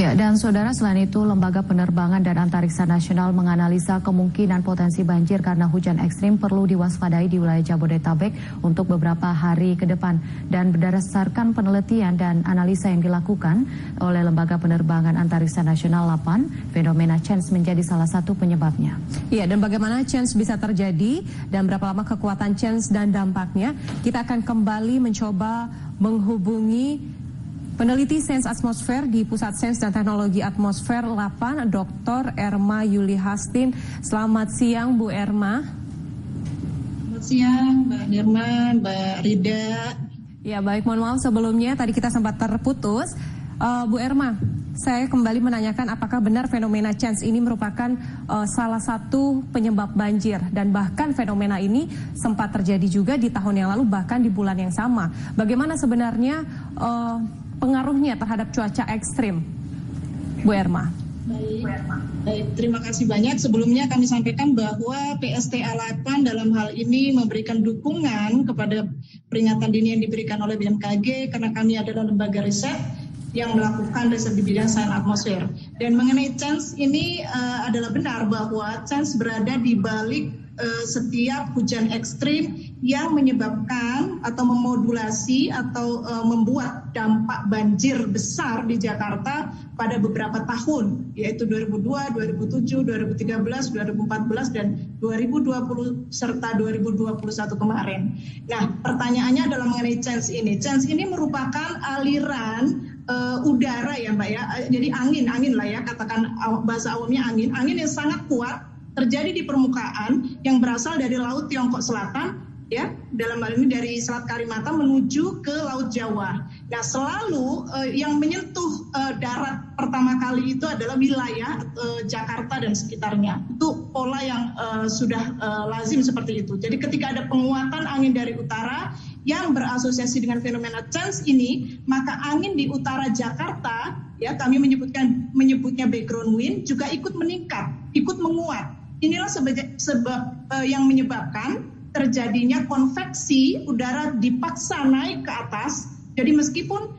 Ya, dan saudara, selain itu Lembaga Penerbangan dan Antariksa Nasional menganalisa kemungkinan potensi banjir karena hujan ekstrim perlu diwaspadai di wilayah Jabodetabek untuk beberapa hari ke depan. Dan berdasarkan penelitian dan analisa yang dilakukan oleh Lembaga Penerbangan Antariksa Nasional LAPAN, fenomena CHANCE menjadi salah satu penyebabnya. Iya, dan bagaimana CHANCE bisa terjadi dan berapa lama kekuatan CHANCE dan dampaknya, kita akan kembali mencoba menghubungi peneliti Sains Atmosfer di Pusat Sains dan Teknologi Atmosfer LAPAN, Dr. Erma Yuli Hastin. Selamat siang, Bu Erma. Selamat siang, Mbak Nirman, Mbak Rida. Ya, baik, mohon maaf sebelumnya tadi kita sempat terputus. Bu Erma, saya kembali menanyakan apakah benar fenomena CHANCE ini merupakan salah satu penyebab banjir, dan bahkan fenomena ini sempat terjadi juga di tahun yang lalu, bahkan di bulan yang sama. Bagaimana sebenarnya pengaruhnya terhadap cuaca ekstrim, Bu Erma? Baik, terima kasih banyak. Sebelumnya kami sampaikan bahwa PSTA LAPAN dalam hal ini memberikan dukungan kepada peringatan dini yang diberikan oleh BMKG karena kami adalah lembaga riset yang melakukan riset di bidang sains atmosfer. Dan mengenai CHANCE ini adalah benar bahwa CHANCE berada di balik setiap hujan ekstrim yang menyebabkan atau memodulasi atau membuat dampak banjir besar di Jakarta pada beberapa tahun, yaitu 2002, 2007, 2013, 2014, dan 2020 serta 2021 kemarin. Nah, pertanyaannya adalah mengenai CHANCE ini. CHANCE ini merupakan aliran udara ya Mbak ya, jadi angin lah ya, katakan bahasa awamnya angin yang sangat kuat terjadi di permukaan yang berasal dari Laut Tiongkok Selatan, ya, dalam hal ini dari Selat Kalimantan menuju ke Laut Jawa. Nah, selalu yang menyentuh darat pertama kali itu adalah wilayah Jakarta dan sekitarnya. Itu pola yang sudah lazim seperti itu. Jadi ketika ada penguatan angin dari utara yang berasosiasi dengan fenomena CHANCE ini, maka angin di utara Jakarta, ya, kami menyebutnya background wind, juga ikut meningkat, ikut menguat. Inilah sebab yang menyebabkan terjadinya konveksi udara dipaksa naik ke atas. Jadi meskipun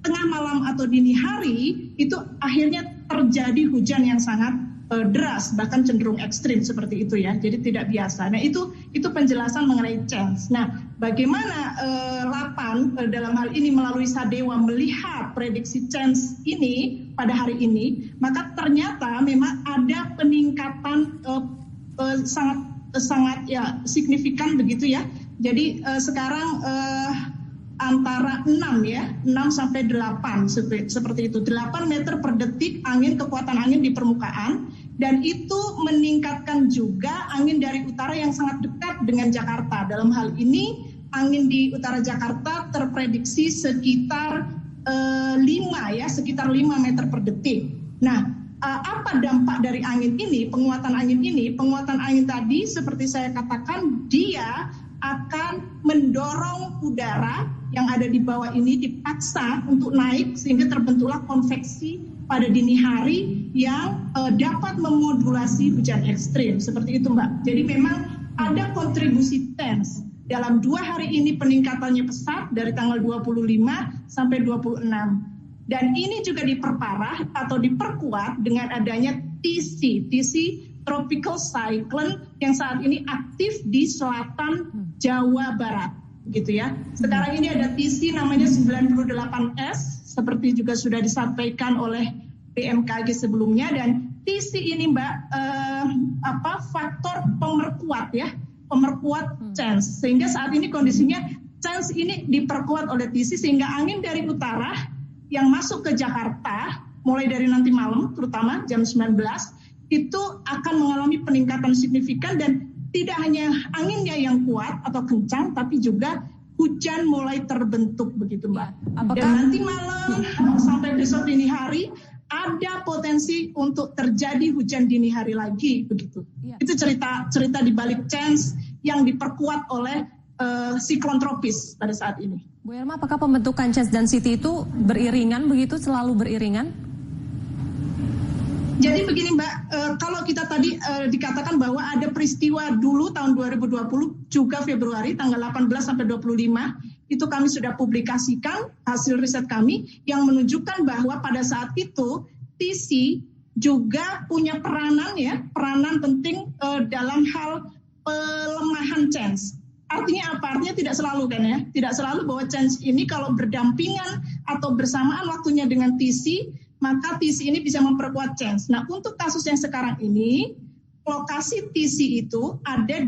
tengah malam atau dini hari itu akhirnya terjadi hujan yang sangat deras, bahkan cenderung ekstrim seperti itu ya. Jadi tidak biasa. Nah, itu penjelasan mengenai CHANCE. Nah, bagaimana LAPAN dalam hal ini melalui Sadewa melihat prediksi CHANCE ini pada hari ini, maka ternyata memang ada peningkatan sangat ya signifikan begitu ya. Jadi sekarang antara 6 sampai 8 seperti itu. 8 meter per detik kekuatan angin di permukaan, dan itu meningkatkan juga angin dari utara yang sangat dekat dengan Jakarta. Dalam hal ini angin di utara Jakarta terprediksi sekitar 5 meter per detik. Nah, apa dampak dari angin ini, penguatan angin ini? Penguatan angin tadi seperti saya katakan, dia akan mendorong udara yang ada di bawah ini dipaksa untuk naik sehingga terbentuklah konveksi pada dini hari yang dapat memodulasi hujan ekstrim seperti itu Mbak. Jadi memang ada kontribusi CHANCE. Dalam 2 hari ini peningkatannya pesat dari tanggal 25 sampai 26. Dan ini juga diperparah atau diperkuat dengan adanya TC Tropical Cyclone yang saat ini aktif di selatan Jawa Barat, gitu ya. Sekarang ini ada TC namanya 98S, seperti juga sudah disampaikan oleh BMKG sebelumnya, dan TC ini Mbak faktor pemerkuat CHANCE, sehingga saat ini kondisinya CHANCE ini diperkuat oleh TC sehingga angin dari utara yang masuk ke Jakarta mulai dari nanti malam terutama jam 19 itu akan mengalami peningkatan signifikan, dan tidak hanya anginnya yang kuat atau kencang tapi juga hujan mulai terbentuk begitu Mbak. Dan nanti malam sampai besok dini hari ada potensi untuk terjadi hujan dini hari lagi begitu. Itu cerita di balik CHANCE yang diperkuat oleh siklon tropis pada saat ini. Bu Erma, apakah pembentukan CHANCE dan CT itu beriringan begitu, selalu beriringan? Jadi begini Mbak, kalau kita tadi dikatakan bahwa ada peristiwa dulu tahun 2020 juga Februari tanggal 18 sampai 25 itu kami sudah publikasikan hasil riset kami yang menunjukkan bahwa pada saat itu TC juga punya peranan penting dalam hal pelemahan chance. Artinya apa? Artinya tidak selalu kan ya, tidak selalu bahwa chance ini kalau berdampingan atau bersamaan waktunya dengan TC, maka TC ini bisa memperkuat chance. Nah, untuk kasus yang sekarang ini, lokasi TC itu ada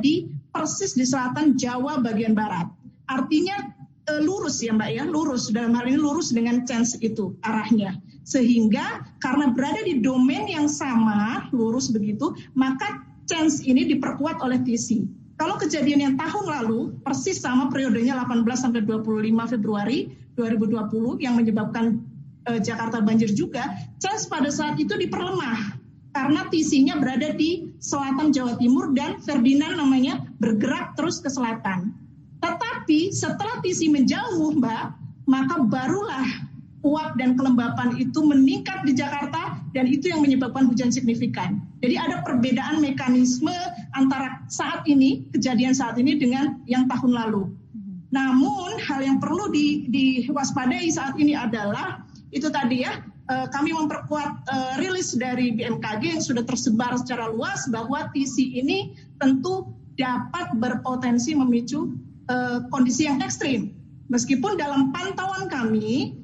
persis di selatan Jawa bagian barat. Artinya lurus ya Mbak ya, lurus, dalam hal ini lurus dengan chance itu arahnya. Sehingga karena berada di domain yang sama, lurus begitu, maka chance ini diperkuat oleh TC. Kalau kejadian yang tahun lalu, persis sama periodenya 18 sampai 25 Februari 2020 yang menyebabkan Jakarta banjir juga, chance pada saat itu diperlemah. Karena TC-nya berada di selatan Jawa Timur dan Ferdinand namanya bergerak terus ke selatan. Tetapi setelah TC menjauh, Mbak, maka barulah uap dan kelembapan itu meningkat di Jakarta dan itu yang menyebabkan hujan signifikan. Jadi ada perbedaan mekanisme antara saat ini, kejadian saat ini dengan yang tahun lalu. Namun hal yang perlu diwaspadai saat ini adalah itu tadi ya, kami memperkuat rilis dari BMKG yang sudah tersebar secara luas bahwa TC ini tentu dapat berpotensi memicu kondisi yang ekstrim. Meskipun dalam pantauan kami,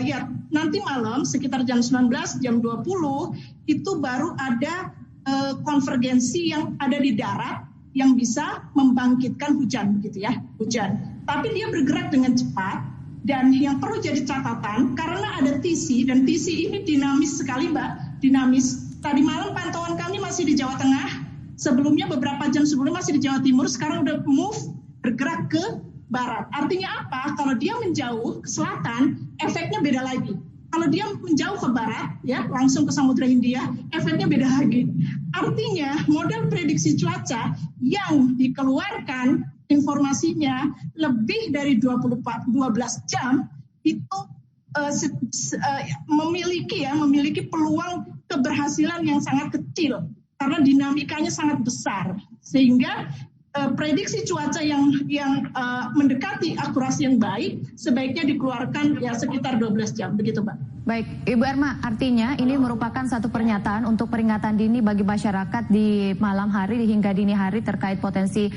ya nanti malam sekitar jam 19, jam 20 itu baru ada konvergensi yang ada di darat yang bisa membangkitkan hujan, gitu ya, hujan. Tapi dia bergerak dengan cepat dan yang perlu jadi catatan karena ada TC dan TC ini dinamis sekali, Mbak, dinamis. Tadi malam pantauan kami masih di Jawa Tengah. Sebelumnya beberapa jam sebelumnya masih di Jawa Timur, sekarang udah bergerak ke barat. Artinya apa? Kalau dia menjauh ke selatan, efeknya beda lagi. Kalau dia menjauh ke barat, ya langsung ke Samudra Hindia, efeknya beda lagi. Artinya model prediksi cuaca yang dikeluarkan informasinya lebih dari 12 jam itu memiliki peluang keberhasilan yang sangat kecil. Karena dinamikanya sangat besar, sehingga prediksi cuaca yang mendekati akurasi yang baik sebaiknya dikeluarkan ya sekitar 12 jam, begitu Pak. Baik, Ibu Erma, artinya ini merupakan satu pernyataan untuk peringatan dini bagi masyarakat di malam hari hingga dini hari terkait potensi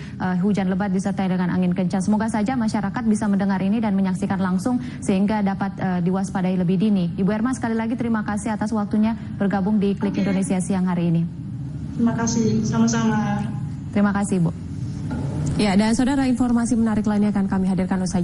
hujan lebat disertai dengan angin kencang. Semoga saja masyarakat bisa mendengar ini dan menyaksikan langsung sehingga dapat diwaspadai lebih dini. Ibu Erma, sekali lagi terima kasih atas waktunya bergabung di Klik Indonesia siang hari ini. Terima kasih, sama-sama. Terima kasih, Bu. Ya, dan saudara, informasi menarik lainnya akan kami hadirkan usai